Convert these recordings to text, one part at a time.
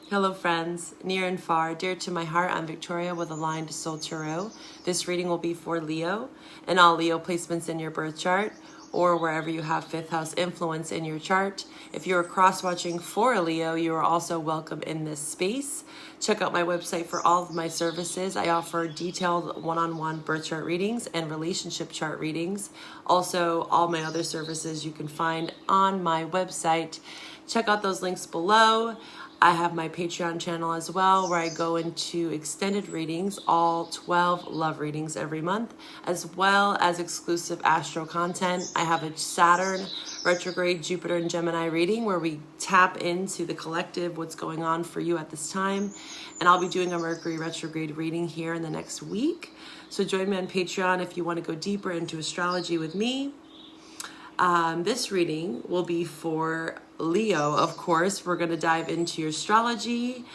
Hello friends, near and far, dear to my heart, I'm Victoria with Aligned Soul Tarot. This reading will be for Leo and all Leo placements in your birth chart or wherever you have 5th house influence in your chart. If you're cross-watching for a Leo, you are also welcome in this space. Check out my website for all of my services. I offer detailed one-on-one birth chart readings and relationship chart readings. Also, all my other services you can find on my website. Check out those links below. I have my Patreon channel as well, where I go into extended readings, all 12 love readings every month, as well as exclusive astro content. I have a Saturn retrograde, Jupiter and Gemini reading where we tap into the collective, what's going on for you at this time. And I'll be doing a Mercury retrograde reading here in the next week. So join me on Patreon if you want to go deeper into astrology with me. This reading will be for Leo, of course. We're going to dive into your astrology.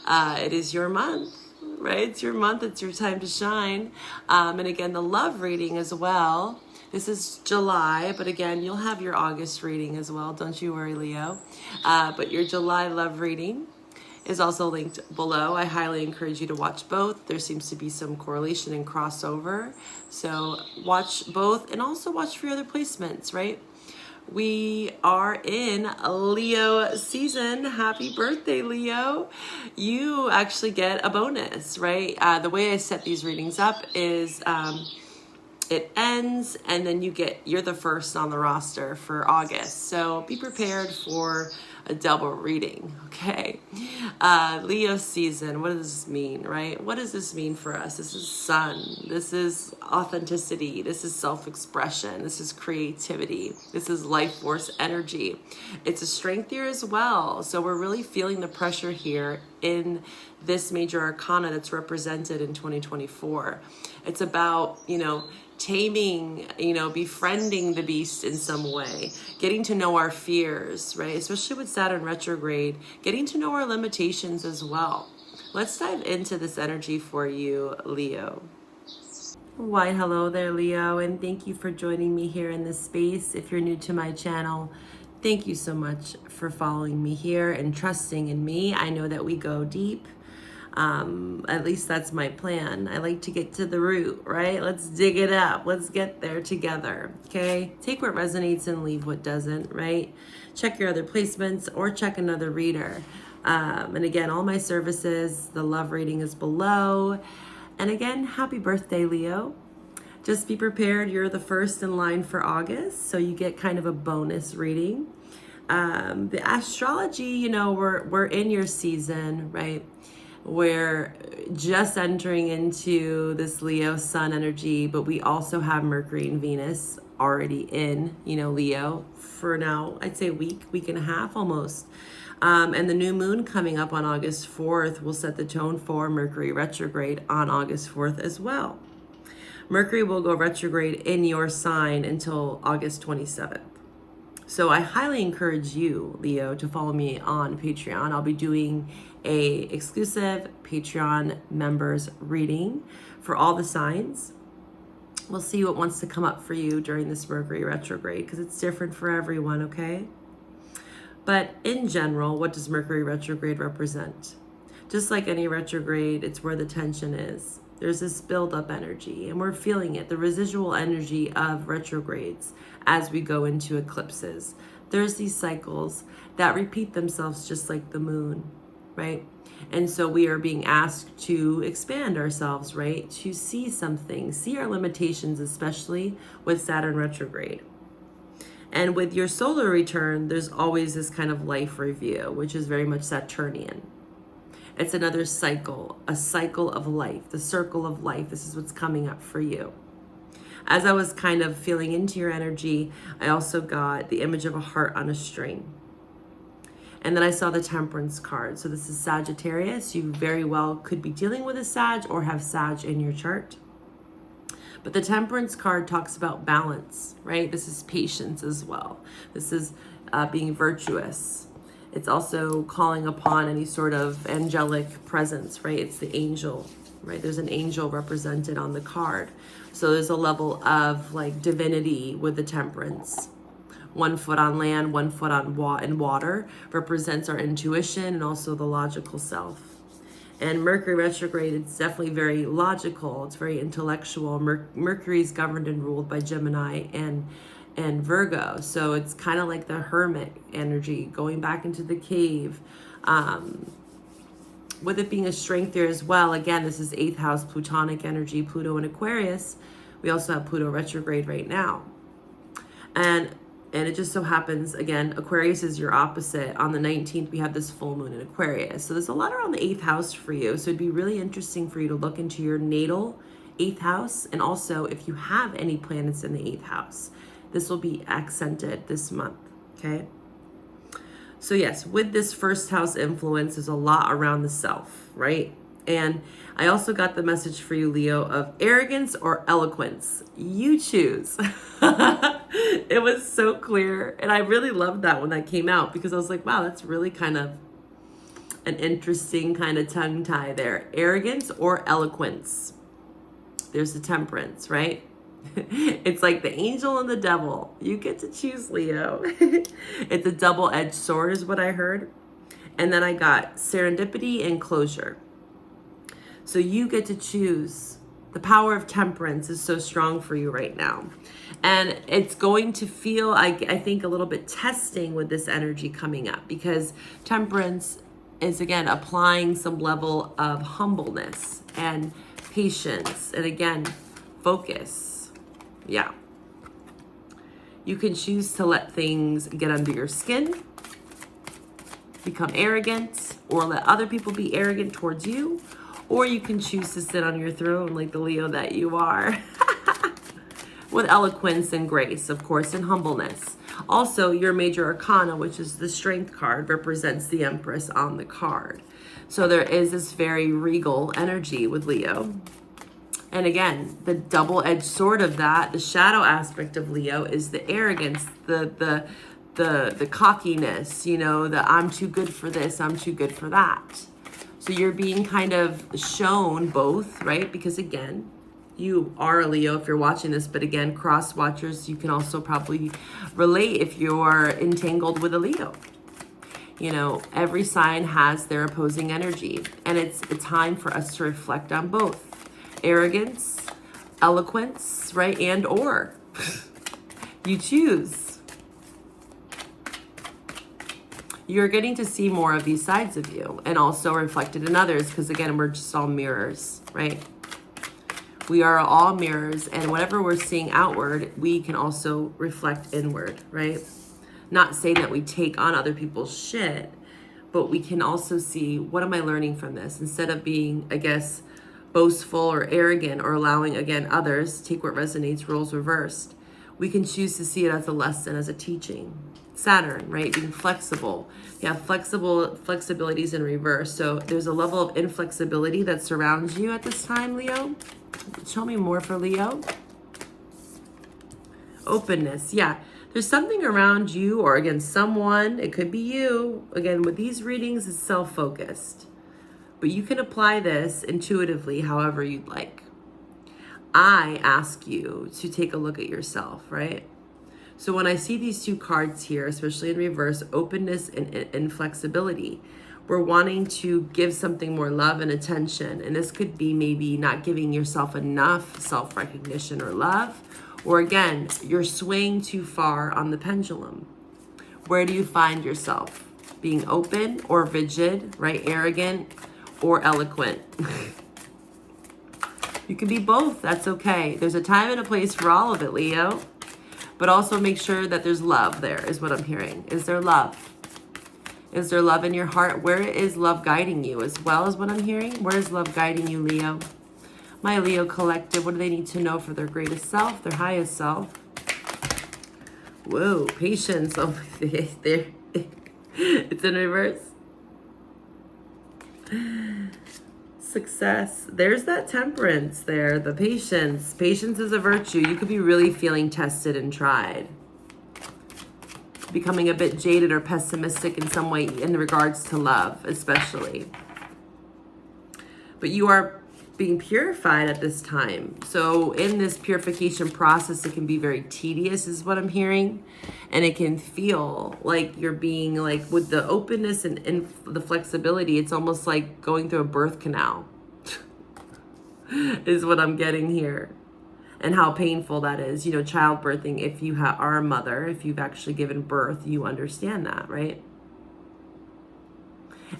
It is your month, right? It's your month. It's your time to shine. And again, the love reading as well. This is July, but again, you'll have your August reading as well. Don't you worry, Leo. But your July love reading is also linked below. I highly encourage you to watch both. There seems to be some correlation and crossover. So watch both and also watch for your other placements, right? We are in Leo season. Happy birthday, Leo. You actually get a bonus, right? The way I set these readings up is it ends and then you're the first on the roster for August. So be prepared for a double reading, okay? Leo season, what does this mean, right? What does this mean for us? This is sun. This is authenticity. This is self-expression. This is creativity. This is life force energy. It's a strength year as well. So we're really feeling the pressure here in this major arcana that's represented in 2024. It's about, taming, befriending the beast in some way, getting to know our fears, right? Especially with Saturn retrograde, getting to know our limitations as well. Let's dive into this energy for you, Leo. Why, hello there, Leo, and thank you for joining me here in this space. If you're new to my channel, thank you so much for following me here and trusting in me. I know that we go deep. At least that's my plan. I like to get to the root, right? Let's dig it up. Let's get there together, okay? Take what resonates and leave what doesn't, right? Check your other placements or check another reader. And again, all my services, the love reading is below. And again, happy birthday, Leo. Just be prepared. You're the first in line for August, so you get kind of a bonus reading. The astrology, we're in your season, right? We're just entering into this Leo sun energy, but we also have Mercury and Venus already in, Leo for now, I'd say week and a half almost. And the new moon coming up on August 4th will set the tone for Mercury retrograde on August 4th as well. Mercury will go retrograde in your sign until August 27th. So I highly encourage you, Leo, to follow me on Patreon. I'll be doing a exclusive Patreon members reading for all the signs. We'll see what wants to come up for you during this Mercury retrograde because it's different for everyone, okay? But in general, what does Mercury retrograde represent? Just like any retrograde, it's where the tension is. There's this build-up energy, and we're feeling it, the residual energy of retrogrades as we go into eclipses. There's these cycles that repeat themselves just like the moon, right? And so we are being asked to expand ourselves, right? To see something, see our limitations, especially with Saturn retrograde. And with your solar return, there's always this kind of life review, which is very much Saturnian. It's another cycle, a cycle of life, the circle of life. This is what's coming up for you. As I was kind of feeling into your energy, I also got the image of a heart on a string. And then I saw the Temperance card. So this is Sagittarius. You very well could be dealing with a Sag or have Sag in your chart. But the Temperance card talks about balance, right? This is patience as well. This is being virtuous. It's also calling upon any sort of angelic presence, right? It's the angel, right? There's an angel represented on the card. So there's a level of like divinity with the Temperance, 1 foot on land, 1 foot on in water, represents our intuition and also the logical self. And Mercury retrograde, it's definitely very logical. It's very intellectual. Mercury is governed and ruled by Gemini and Virgo. So it's kind of like the hermit energy, going back into the cave. With it being a strength there as well. Again, this is 8th house Plutonic energy, Pluto in Aquarius. We also have Pluto retrograde right now. And it just so happens, again, Aquarius is your opposite. On the 19th, we have this full moon in Aquarius. So there's a lot around the 8th house for you. So it'd be really interesting for you to look into your natal 8th house. And also, if you have any planets in the 8th house, this will be accented this month, okay? So yes, with this first house influence, there's a lot around the self, right? And I also got the message for you, Leo, of arrogance or eloquence. You choose. It was so clear. And I really loved that when that came out, because I was like, wow, that's really kind of an interesting kind of tongue tie there. Arrogance or eloquence. There's the temperance, right? It's like the angel and the devil. You get to choose, Leo. It's a double-edged sword is what I heard. And then I got serendipity and closure. So you get to choose. The power of temperance is so strong for you right now. And it's going to feel, I think, a little bit testing with this energy coming up, because temperance is, again, applying some level of humbleness and patience. And again, focus. Yeah. You can choose to let things get under your skin, become arrogant, or let other people be arrogant towards you. Or you can choose to sit on your throne like the Leo that you are. With eloquence and grace, of course, and humbleness. Also, your major arcana, which is the strength card, represents the Empress on the card. So there is this very regal energy with Leo. And again, the double-edged sword of that, the shadow aspect of Leo, is the arrogance, the cockiness, you know, the I'm too good for this, I'm too good for that. So you're being kind of shown both, right? Because again, you are a Leo if you're watching this, but again, cross watchers, you can also probably relate if you're entangled with a Leo. You know, every sign has their opposing energy, and it's a time for us to reflect on both. Arrogance, eloquence, right? And or you choose. You're getting to see more of these sides of you, and also reflected in others, because again, we're just all mirrors, right? We are all mirrors, and whatever we're seeing outward, we can also reflect inward, right? Not saying that we take on other people's shit, but we can also see, what am I learning from this? Instead of being, I guess, boastful or arrogant, or allowing, again, others, take what resonates, roles reversed. We can choose to see it as a lesson, as a teaching. Saturn, right? Being flexible. You have flexibilities in reverse. So there's a level of inflexibility that surrounds you at this time, Leo. Show me more for Leo. Openness. Yeah. There's something around you, or again, someone, it could be you. Again, with these readings, it's self-focused. But you can apply this intuitively however you'd like. I ask you to take a look at yourself, right? So when I see these two cards here, especially in reverse, openness and flexibility, we're wanting to give something more love and attention. And this could be maybe not giving yourself enough self-recognition or love. Or again, you're swaying too far on the pendulum. Where do you find yourself? Being open or rigid, right? Arrogant or eloquent. You can be both. That's okay. There's a time and a place for all of it, Leo. But also make sure that there's love there, is what I'm hearing. Is there love? Is there love in your heart? Where is love guiding you, as well as what I'm hearing? Where is love guiding you, Leo? My Leo collective, what do they need to know for their greatest self, their highest self? Whoa, patience. Oh, there. It's in reverse. Success. There's that temperance there, the patience. Patience is a virtue. You could be really feeling tested and tried. Becoming a bit jaded or pessimistic in some way in regards to love, especially. But you are being purified at this time. So in this purification process, it can be very tedious is what I'm hearing. And it can feel like you're being like, with the openness and the flexibility, it's almost like going through a birth canal is what I'm getting here. And how painful that is. You know, childbirthing, if you are a mother, if you've actually given birth, you understand that, right?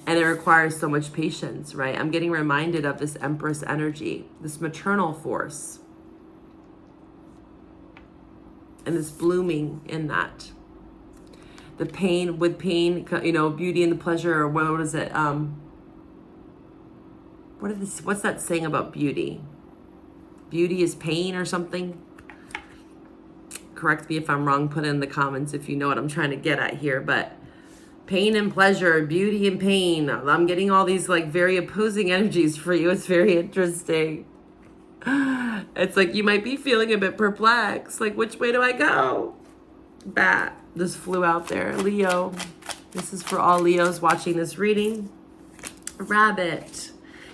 And it requires so much patience, right? I'm getting reminded of this Empress energy, this maternal force, and this blooming in that. The pain, with pain, you know, beauty and the pleasure, or what is it? What's that saying about beauty? Beauty is pain or something? Correct me if I'm wrong, put in the comments if you know what I'm trying to get at here, but pain and pleasure, beauty and pain. I'm getting all these like very opposing energies for you. It's very interesting. It's like you might be feeling a bit perplexed. Like, which way do I go? Bat just flew out there. Leo. This is for all Leos watching this reading. Rabbit.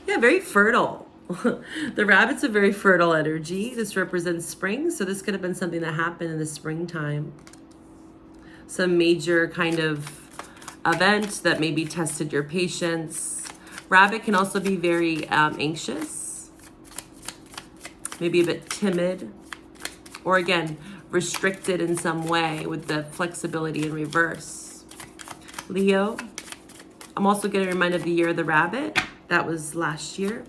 Yeah, very fertile. The rabbit's a very fertile energy. This represents spring. So this could have been something that happened in the springtime. Some major kind of event that maybe tested your patience. Rabbit can also be very anxious, maybe a bit timid, or again, restricted in some way with the flexibility in reverse. Leo, I'm also getting reminded of the year of the rabbit. That was last year.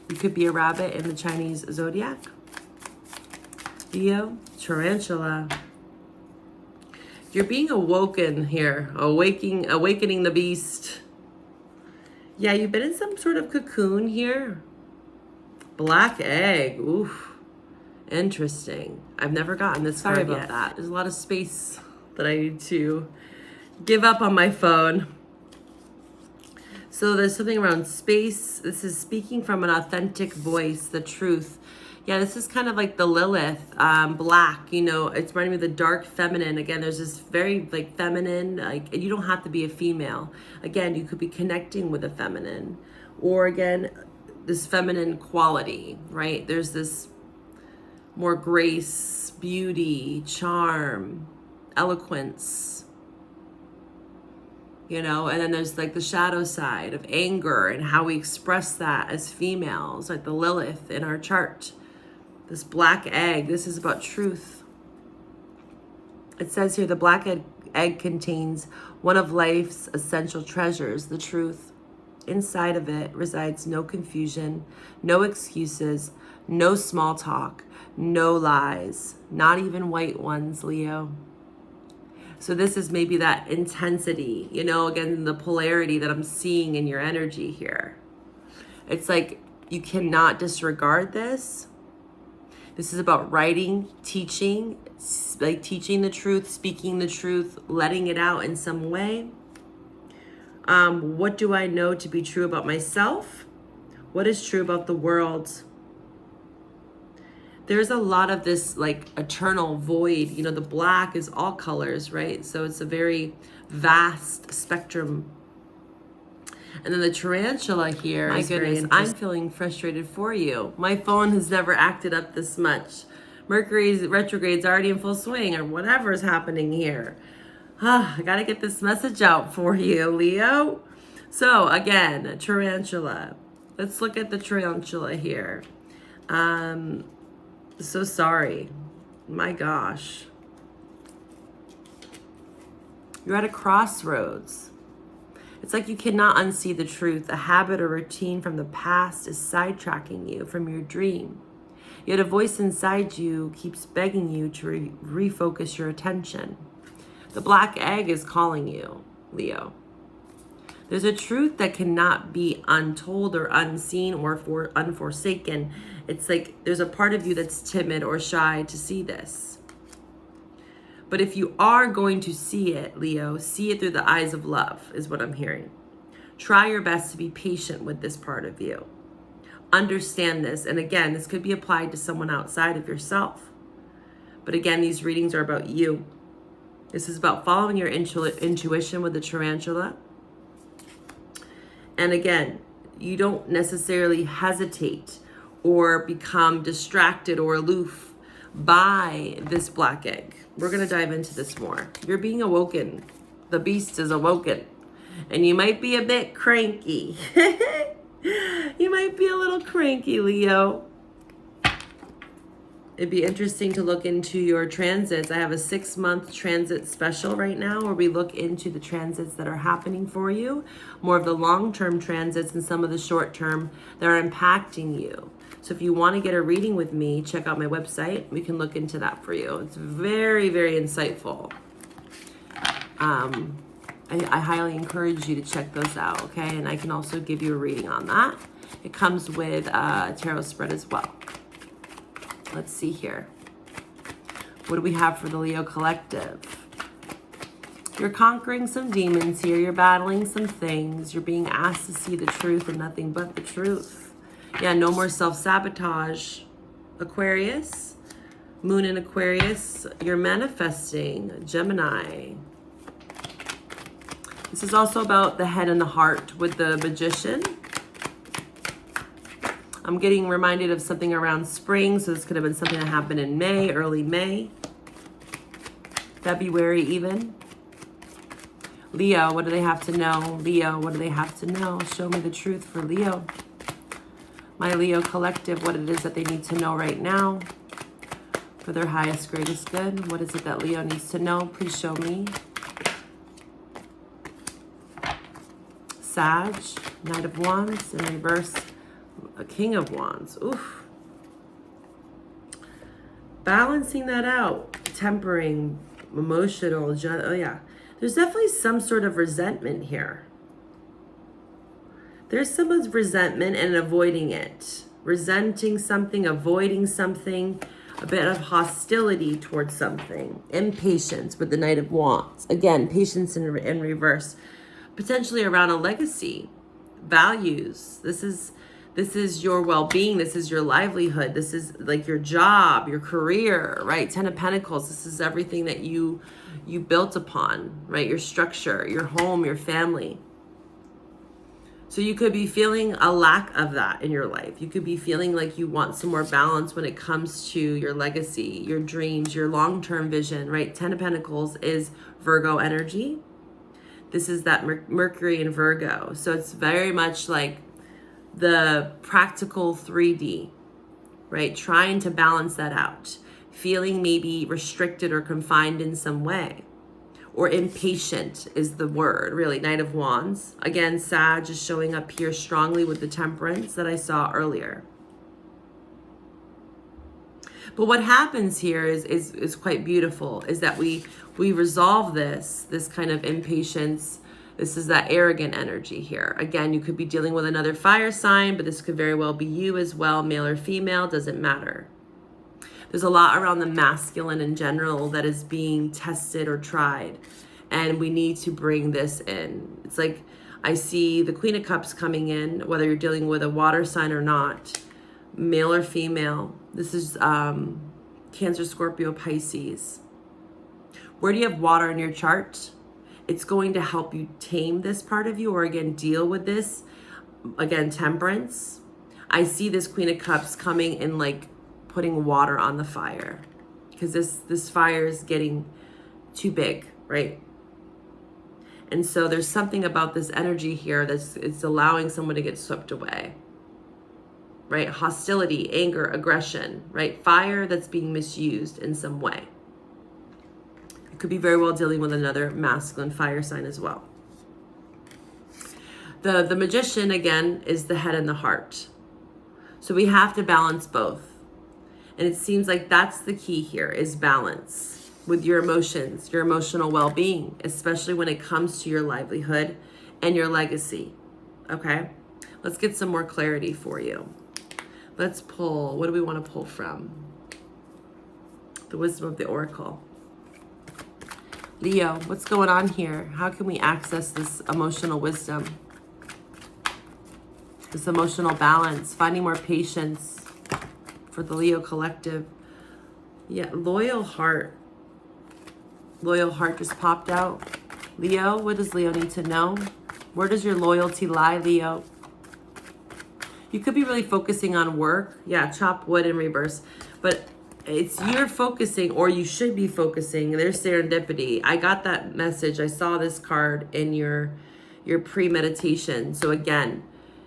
You could be a rabbit in the Chinese zodiac. Leo, tarantula. You're being awoken here, awakening the beast. Yeah, you've been in some sort of cocoon here. Black egg, oof, interesting. I've never gotten this far about yet. That. There's a lot of space that I need to give up on my phone. So there's something around space. This is speaking from an authentic voice, the truth. Yeah, this is kind of like the Lilith, black, you know, it's reminding me of the dark feminine. Again, there's this very like feminine, like you don't have to be a female. Again, you could be connecting with a feminine, or again, this feminine quality, right? There's this more grace, beauty, charm, eloquence, you know, and then there's like the shadow side of anger and how we express that as females, like the Lilith in our chart. This black egg, this is about truth. It says here, the black egg contains one of life's essential treasures, the truth. Inside of it resides no confusion, no excuses, no small talk, no lies, not even white ones, Leo. So this is maybe that intensity, you know, again, the polarity that I'm seeing in your energy here. It's like you cannot disregard this. This is about writing, teaching, like teaching the truth, speaking the truth, letting it out in some way. What do I know to be true about myself? What is true about the world? There's a lot of this like eternal void. You know, the black is all colors, right? So it's a very vast spectrum. And then the tarantula here. My goodness, I'm feeling frustrated for you. My phone has never acted up this much. Mercury's retrograde's already in full swing, or whatever is happening here. I gotta get this message out for you, Leo. So again, tarantula. Let's look at the tarantula here. So sorry. My gosh. You're at a crossroads. It's like you cannot unsee the truth. A habit or routine from the past is sidetracking you from your dream. Yet a voice inside you keeps begging you to refocus your attention. The black egg is calling you, Leo. There's a truth that cannot be untold or unseen or unforsaken. It's like there's a part of you that's timid or shy to see this. But if you are going to see it, Leo, see it through the eyes of love, is what I'm hearing. Try your best to be patient with this part of you. Understand this. And again, this could be applied to someone outside of yourself. But again, these readings are about you. This is about following your intuition with the tarantula. And again, you don't necessarily hesitate or become distracted or aloof by this black egg. We're going to dive into this more. You're being awoken. The beast is awoken. And you might be a bit cranky. You might be a little cranky, Leo. It'd be interesting to look into your transits. I have a 6-month transit special right now where we look into the transits that are happening for you, more of the long-term transits and some of the short-term that are impacting you. So if you want to get a reading with me, check out my website. We can look into that for you. It's very, very insightful. I highly encourage you to check those out, okay? And I can also give you a reading on that. It comes with a tarot spread as well. Let's see here. What do we have for the Leo collective? You're conquering some demons here. You're battling some things. You're being asked to see the truth and nothing but the truth. Yeah, no more self-sabotage. Aquarius, Moon in Aquarius. You're manifesting. Gemini. This is also about the head and the heart with the Magician. I'm getting reminded of something around spring, so this could have been something that happened in May, early May, February even. Leo, what do they have to know? Leo, what do they have to know? Show me the truth for Leo. My Leo collective, what it is that they need to know right now for their highest, greatest good. What is it that Leo needs to know? Please show me. Sag, Knight of Wands, in reverse. A King of Wands. Oof. Balancing that out. Tempering, emotional. Oh, yeah. There's definitely some sort of resentment here. There's some resentment and avoiding it. Resenting something, avoiding something. A bit of hostility towards something. Impatience with the Knight of Wands. Again, patience in reverse. Potentially around a legacy. Values. This is your well-being. This is your livelihood. This is like your job, your career, right? 10 of Pentacles. This is everything that you built upon, right? Your structure, your home, your family. So you could be feeling a lack of that in your life. You could be feeling like you want some more balance when it comes to your legacy, your dreams, your long-term vision, right? 10 of Pentacles is Virgo energy. This is that Mercury in Virgo. So it's very much like the practical 3D, right? Trying to balance that out. Feeling maybe restricted or confined in some way. Or impatient is the word, really. Knight of Wands. Again, Sag is showing up here strongly with the Temperance that I saw earlier. But what happens here is quite beautiful, is that we resolve this kind of impatience. This is that arrogant energy here. Again, you could be dealing with another fire sign, but this could very well be you as well, male or female, doesn't matter. There's a lot around the masculine in general that is being tested or tried, and we need to bring this in. It's like I see the Queen of Cups coming in, whether you're dealing with a water sign or not, male or female. This is Cancer, Scorpio, Pisces. Where do you have water in your chart? It's going to help you tame this part of you, or again, deal with this. Again, Temperance. I see this Queen of Cups coming and like putting water on the fire, because this fire is getting too big, right? And so there's something about this energy here it's allowing someone to get swept away, right? Hostility, anger, aggression, right? Fire that's being misused in some way. Could be very well dealing with another masculine fire sign as well. The Magician, again, is the head and the heart. So we have to balance both. And it seems like that's the key here, is balance with your emotions, your emotional well-being, especially when it comes to your livelihood and your legacy. Okay? Let's get some more clarity for you. Let's pull, what do we want to pull from? The Wisdom of the Oracle. Leo, what's going on here? How can we access this emotional wisdom? This emotional balance, finding more patience for the Leo collective. Yeah, loyal heart. Loyal heart just popped out. Leo, what does Leo need to know? Where does your loyalty lie, Leo? You could be really focusing on work. Yeah, chop wood in reverse. But it's you're focusing, or you should be focusing. There's serendipity. I got that message. I saw this card in your pre-meditation. So again,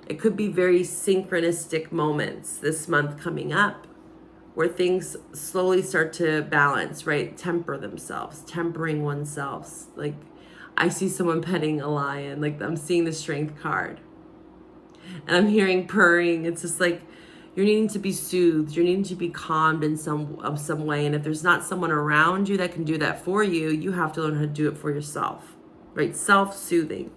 it could be very synchronistic moments this month coming up where things slowly start to balance, right? Temper themselves, tempering oneself. Like I see someone petting a lion, like I'm seeing the strength card. And I'm hearing purring. It's just like you're needing to be soothed. You're needing to be calmed in some way. And if there's not someone around you that can do that for you, you have to learn how to do it for yourself, right? Self-soothing.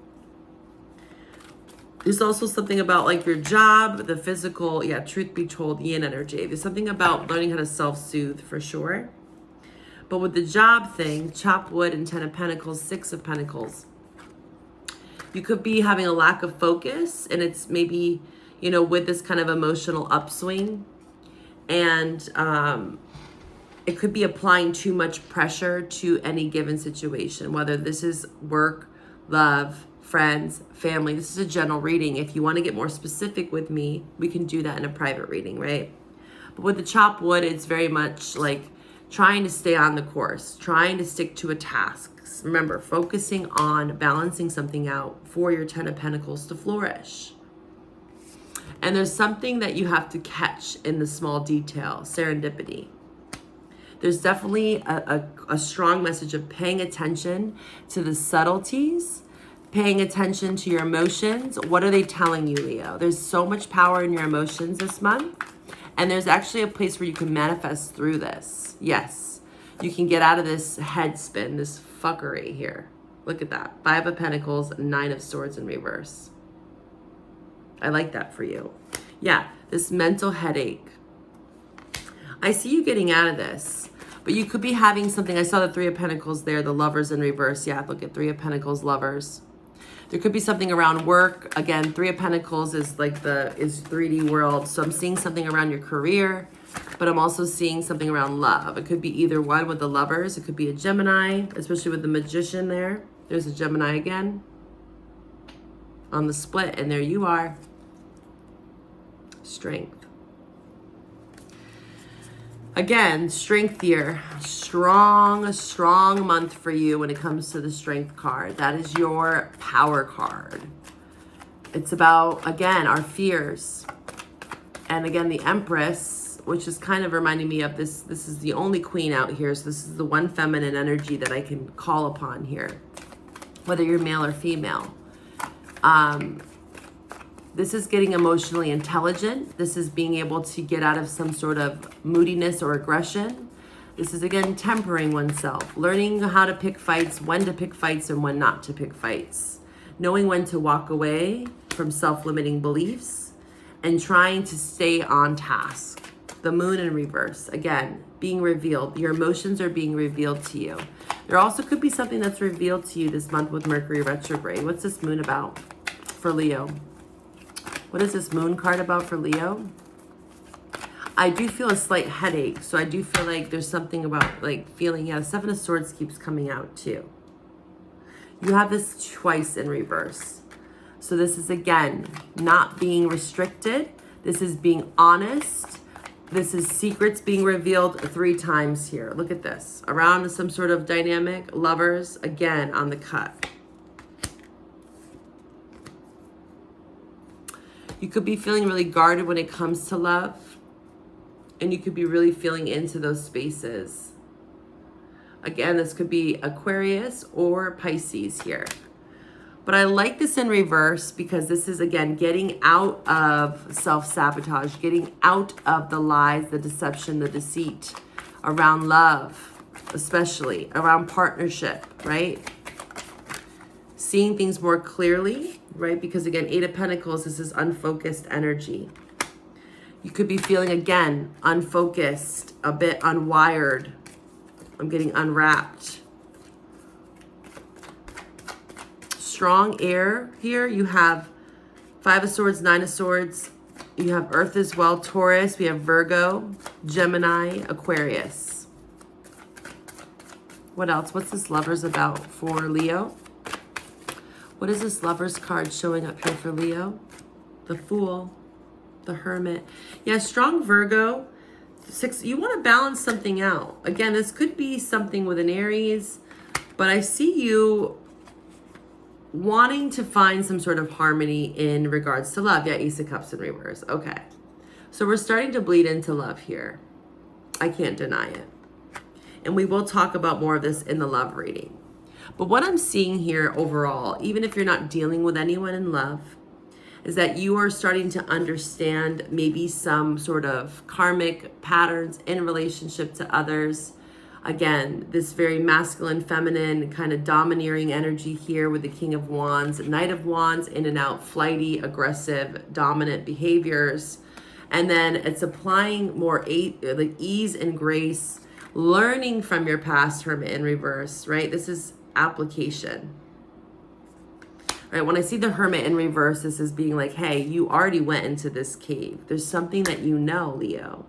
There's also something about like your job, the physical, yeah, truth be told, yin energy. There's something about learning how to self-soothe for sure. But with the job thing, chop wood and 10 of Pentacles, 6 of Pentacles. You could be having a lack of focus, and it's maybe, you know, with this kind of emotional upswing. And it could be applying too much pressure to any given situation, whether this is work, love, friends, family. This is a general reading. If you want to get more specific with me, we can do that in a private reading, right? But with the chop wood, it's very much like trying to stay on the course, trying to stick to a task. Remember, focusing on balancing something out for your 10 of Pentacles to flourish. And there's something that you have to catch in the small detail, serendipity. There's definitely a strong message of paying attention to the subtleties, paying attention to your emotions. What are they telling you, Leo? There's so much power in your emotions this month. And there's actually a place where you can manifest through this. Yes, you can get out of this head spin, this fuckery here. Look at that. 5 of Pentacles, 9 of Swords in reverse. I like that for you. Yeah, this mental headache. I see you getting out of this, but you could be having something. I saw the 3 of Pentacles there, the Lovers in reverse. Yeah, look at 3 of Pentacles, Lovers. There could be something around work. Again, 3 of Pentacles is like is 3D world. So I'm seeing something around your career, but I'm also seeing something around love. It could be either one with the Lovers. It could be a Gemini, especially with the Magician there. There's a Gemini again on the split, and there you are. Strength. Again, strength here. Strong month for you when it comes to the strength card. That is your power card. It's about, again, our fears. And again, the Empress, which is kind of reminding me of this. This is the only queen out here. So this is the one feminine energy that I can call upon here, whether you're male or female. This is getting emotionally intelligent. This is being able to get out of some sort of moodiness or aggression. This is, again, tempering oneself, learning how to pick fights, when to pick fights and when not to pick fights, knowing when to walk away from self-limiting beliefs and trying to stay on task. The Moon in reverse, again, being revealed. Your emotions are being revealed to you. There also could be something that's revealed to you this month with Mercury retrograde. What's this Moon about for Leo? What is this Moon card about for Leo? I do feel a slight headache. So I do feel like there's something about like feeling, yeah, the 7 of Swords keeps coming out too. You have this twice in reverse. So this is, again, not being restricted. This is being honest. This is secrets being revealed 3 times here. Look at this. Around some sort of dynamic, Lovers, again, on the cut. You could be feeling really guarded when it comes to love. And you could be really feeling into those spaces. Again, this could be Aquarius or Pisces here. But I like this in reverse because this is, again, getting out of self-sabotage, getting out of the lies, the deception, the deceit around love, especially around partnership, right? Seeing things more clearly, right? Because, again, 8 of Pentacles, this is unfocused energy. You could be feeling, again, unfocused, a bit unwired. I'm getting unwrapped. Strong air here. You have 5 of Swords, 9 of Swords. You have Earth as well, Taurus. We have Virgo, Gemini, Aquarius. What else? What's this Lovers about for Leo? What is this Lovers card showing up here for Leo? The Fool. The Hermit. Yeah, strong Virgo. 6, you want to balance something out. Again, this could be something with an Aries, but I see you wanting to find some sort of harmony in regards to love. Yeah, Ace of Cups in reverse. Okay. So we're starting to bleed into love here. I can't deny it. And we will talk about more of this in the love reading. But what I'm seeing here overall, even if you're not dealing with anyone in love, is that you are starting to understand maybe some sort of karmic patterns in relationship to others. Again, this very masculine, feminine, kind of domineering energy here with the King of Wands, Knight of Wands, in and out, flighty, aggressive, dominant behaviors. And then it's applying more like ease and grace, learning from your past, Hermit in reverse, right? This is application. Right, when I see the Hermit in reverse, this is being like, hey, you already went into this cave. There's something that you know, Leo,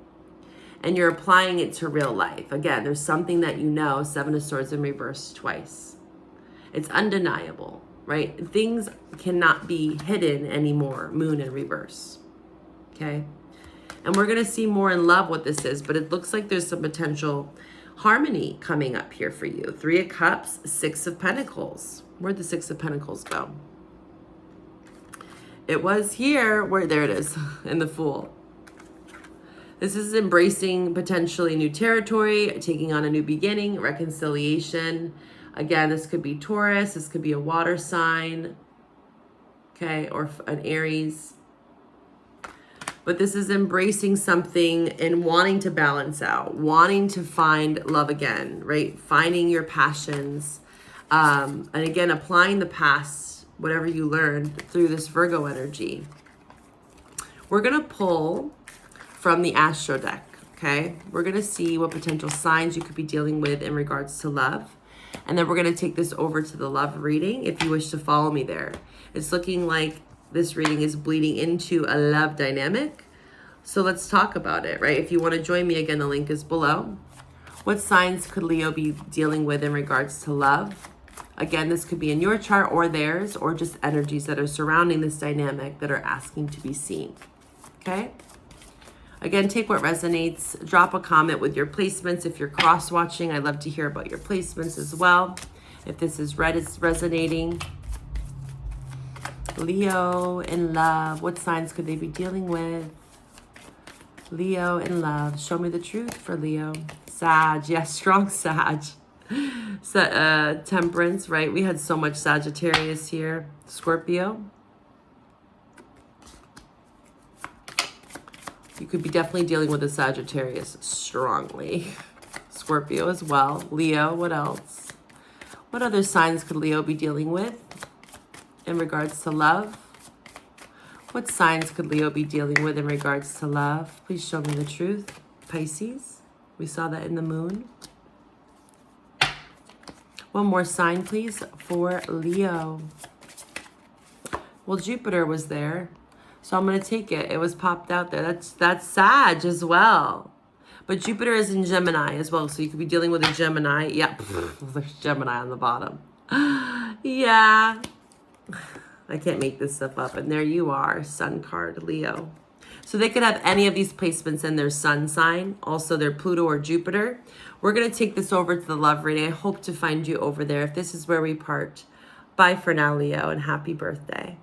and you're applying it to real life. Again, there's something that you know, 7 of Swords in reverse twice. It's undeniable, right? Things cannot be hidden anymore, Moon in reverse, okay? And we're going to see more in love what this is, but it looks like there's some potential harmony coming up here for you. 3 of Cups, 6 of Pentacles. Where'd the 6 of Pentacles go? It was here, there it is, in the Fool. This is embracing potentially new territory, taking on a new beginning, reconciliation. Again, this could be Taurus, this could be a water sign, okay, or an Aries. But this is embracing something and wanting to balance out, wanting to find love again, right? Finding your passions. And again, applying the past, whatever you learned through this Virgo energy. We're going to pull from the Astro deck, okay? We're going to see what potential signs you could be dealing with in regards to love. And then we're going to take this over to the love reading if you wish to follow me there. It's looking like this reading is bleeding into a love dynamic. So let's talk about it, right? If you want to join me, again, the link is below. What signs could Leo be dealing with in regards to love? Again, this could be in your chart or theirs, or just energies that are surrounding this dynamic that are asking to be seen, okay? Again, take what resonates. Drop a comment with your placements. If you're cross-watching, I'd love to hear about your placements as well. If this is resonating. Leo in love. What signs could they be dealing with? Leo in love. Show me the truth for Leo. Sag. Yes, strong Sag. Temperance, right? We had so much Sagittarius here. Scorpio. You could be definitely dealing with a Sagittarius strongly. Scorpio as well. Leo, what else? What other signs could Leo be dealing with in regards to love? What signs could Leo be dealing with in regards to love? Please show me the truth. Pisces. We saw that in the moon. One more sign, please, for Leo. Well, Jupiter was there, so I'm going to take it. It was popped out there. That's Sag as well. But Jupiter is in Gemini as well, so you could be dealing with a Gemini. Yep, there's Gemini on the bottom. Yeah. I can't make this stuff up. And there you are, Sun card, Leo. So they could have any of these placements in their sun sign, also their Pluto or Jupiter. We're going to take this over to the love reading. I hope to find you over there if this is where we part. Bye for now, Leo, and happy birthday.